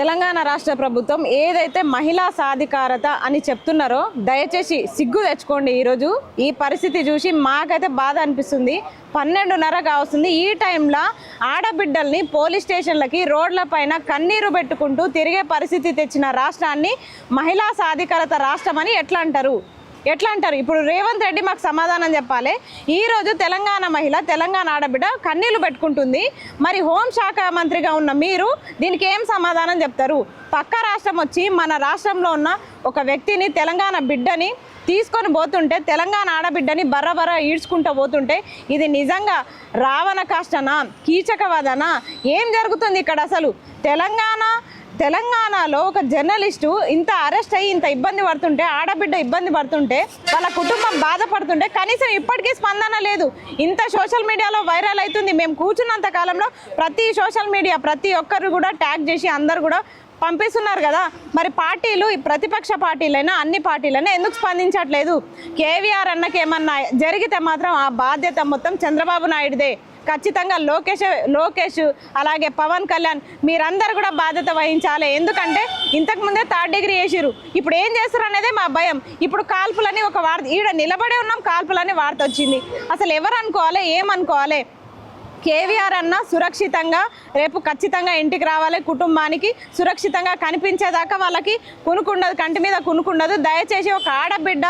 తెలంగాణ రాష్ట్ర ప్రభుత్వం ఏదైతే మహిళా సాధికారత అని చెప్తున్నారో దయచేసి సిగ్గు తెచ్చుకోండి. ఈరోజు ఈ పరిస్థితి చూసి మాకైతే బాధ అనిపిస్తుంది. 12:30 కావస్తుంది. ఈ టైంలో ఆడబిడ్డల్ని పోలీస్ స్టేషన్లకి రోడ్ల పైన కన్నీరు పెట్టుకుంటూ తిరిగే పరిస్థితి తెచ్చిన రాష్ట్రాన్ని మహిళా సాధికారత రాష్ట్రం అని ఎట్లా అంటారు? ఇప్పుడు రేవంత్ రెడ్డి మాకు సమాధానం చెప్పాలి. ఈరోజు తెలంగాణ మహిళ, తెలంగాణ ఆడబిడ్డ కన్నీళ్లు పెట్టుకుంటుంది. మరి హోంశాఖ మంత్రిగా ఉన్న మీరు దీనికి ఏం సమాధానం చెప్తారు? పక్క రాష్ట్రం వచ్చి మన రాష్ట్రంలో ఉన్న ఒక వ్యక్తిని, తెలంగాణ బిడ్డని తీసుకొని పోతుంటే, తెలంగాణ ఆడబిడ్డని బర్ర ఈడ్చుకుంటూ పోతుంటే ఇది నిజంగా రావణ కాష్టనా, కీచకవాదనా? ఏం జరుగుతుంది ఇక్కడ అసలు? తెలంగాణలో ఒక జర్నలిస్టు ఇంత అరెస్ట్ అయ్యి ఇంత ఇబ్బంది పడుతుంటే, ఆడబిడ్డ ఇబ్బంది పడుతుంటే, వాళ్ళ కుటుంబం బాధపడుతుంటే కనీసం ఇప్పటికీ స్పందన లేదు. ఇంత సోషల్ మీడియాలో వైరల్ అవుతుంది. మేము కూర్చున్నంత కాలంలో ప్రతి సోషల్ మీడియా ప్రతి ఒక్కరు కూడా ట్యాగ్ చేసి అందరు కూడా పంపిస్తున్నారు కదా. మరి పార్టీలు, ప్రతిపక్ష పార్టీలైనా అన్ని పార్టీలైనా ఎందుకు స్పందించట్లేదు? కేవీఆర్ అన్నకి ఏమన్నా జరిగితే మాత్రం ఆ బాధ్యత మొత్తం చంద్రబాబు నాయుడుదే. ఖచ్చితంగా లోకేష్ అలాగే పవన్ కళ్యాణ్ మీరందరూ కూడా బాధ్యత వహించాలి. ఎందుకంటే ఇంతకుముందే 3rd డిగ్రీ చేసిరు, ఇప్పుడు ఏం చేస్తారు అనేదే మా భయం. ఇప్పుడు కాల్పులని ఒక వార్త, ఈడ నిలబడే ఉన్నాం, కాల్పులని వార్త వచ్చింది. అసలు ఎవరు అనుకోవాలి, ఏమనుకోవాలి? కేవీఆర్ అన్న సురక్షితంగా రేపు ఖచ్చితంగా ఇంటికి రావాలి. కుటుంబానికి సురక్షితంగా కనిపించేదాకా వాళ్ళకి కునుకుండదు, కంటి మీద కునుకుండదు. దయచేసి ఒక ఆడబిడ్డ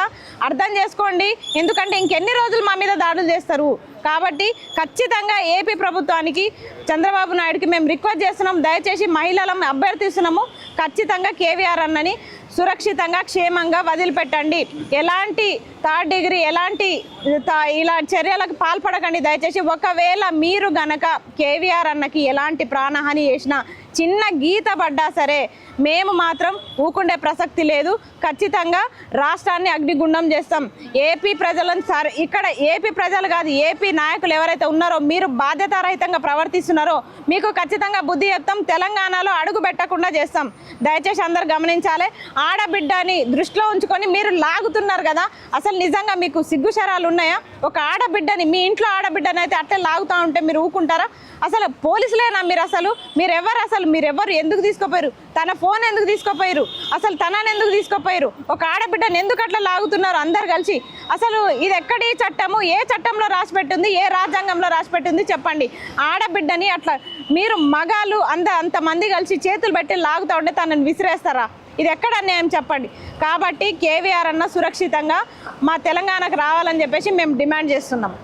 అర్థం చేసుకోండి. ఎందుకంటే ఇంకెన్ని రోజులు మా మీద దాడులు చేస్తారు? కాబట్టి ఖచ్చితంగా ఏపీ ప్రభుత్వానికి, చంద్రబాబు నాయుడుకి మేము రిక్వెస్ట్ చేస్తున్నాం. దయచేసి మహిళలను అభ్యర్థిస్తున్నాము, ఖచ్చితంగా కేవీఆర్ అన్నని సురక్షితంగా క్షేమంగా వదిలిపెట్టండి. ఎలాంటి 3rd డిగ్రీ ఇలా చర్యలకు పాల్పడకండి దయచేసి. ఒకవేళ మీరు గనక కేవీఆర్ అన్నకి ఎలాంటి ప్రాణహాని చేసినా, చిన్న గీత పడ్డా సరే మేము మాత్రం ఊకుండే ప్రసక్తి లేదు. ఖచ్చితంగా రాష్ట్రాన్ని అగ్నిగుండం చేస్తాం. ఏపీ ప్రజలను ఇక్కడ ఏపీ ప్రజలు కాదు, ఏపీ నాయకులు ఎవరైతే ఉన్నారో మీరు బాధ్యతారహితంగా ప్రవర్తిస్తున్నారో మీకు ఖచ్చితంగా బుద్ధి చెప్తాం. తెలంగాణలో అడుగు పెట్టకుండా చేస్తాం. దయచేసి అందరు గమనించాలి. ఆడబిడ్డని దృష్టిలో ఉంచుకొని మీరు లాగుతున్నారు కదా, అసలు నిజంగా మీకు సిగ్గుశరాలు ఉన్నాయా? ఒక ఆడబిడ్డని, మీ ఇంట్లో ఆడబిడ్డని అయితే అట్లే లాగుతూ ఉంటే మీరు ఊకుంటారా? అసలు పోలీసులేనా మీరు? మీరెవరు ఎందుకు తీసుకోపోయారు? తన ఫోన్ ఎందుకు తీసుకోపోయారు? అసలు తనని ఎందుకు తీసుకోపోయారు? ఒక ఆడబిడ్డని ఎందుకు అట్లా లాగుతున్నారు అందరు కలిసి? అసలు ఇది ఎక్కడి చట్టము? ఏ చట్టంలో రాసిపెట్టింది? ఏ రాజ్యాంగంలో రాసిపెట్టింది చెప్పండి. ఆడబిడ్డని అట్లా మీరు మగాళ్ళు అంతమంది కలిసి చేతులు పెట్టి లాగుతూ ఉంటే తనని విసిరేస్తారా? ఇది ఎక్కడ అన్యాయం చెప్పండి. కాబట్టి కేవీఆర్ అన్న సురక్షితంగా మా తెలంగాణకు రావాలని చెప్పేసి మేము డిమాండ్ చేస్తున్నాం.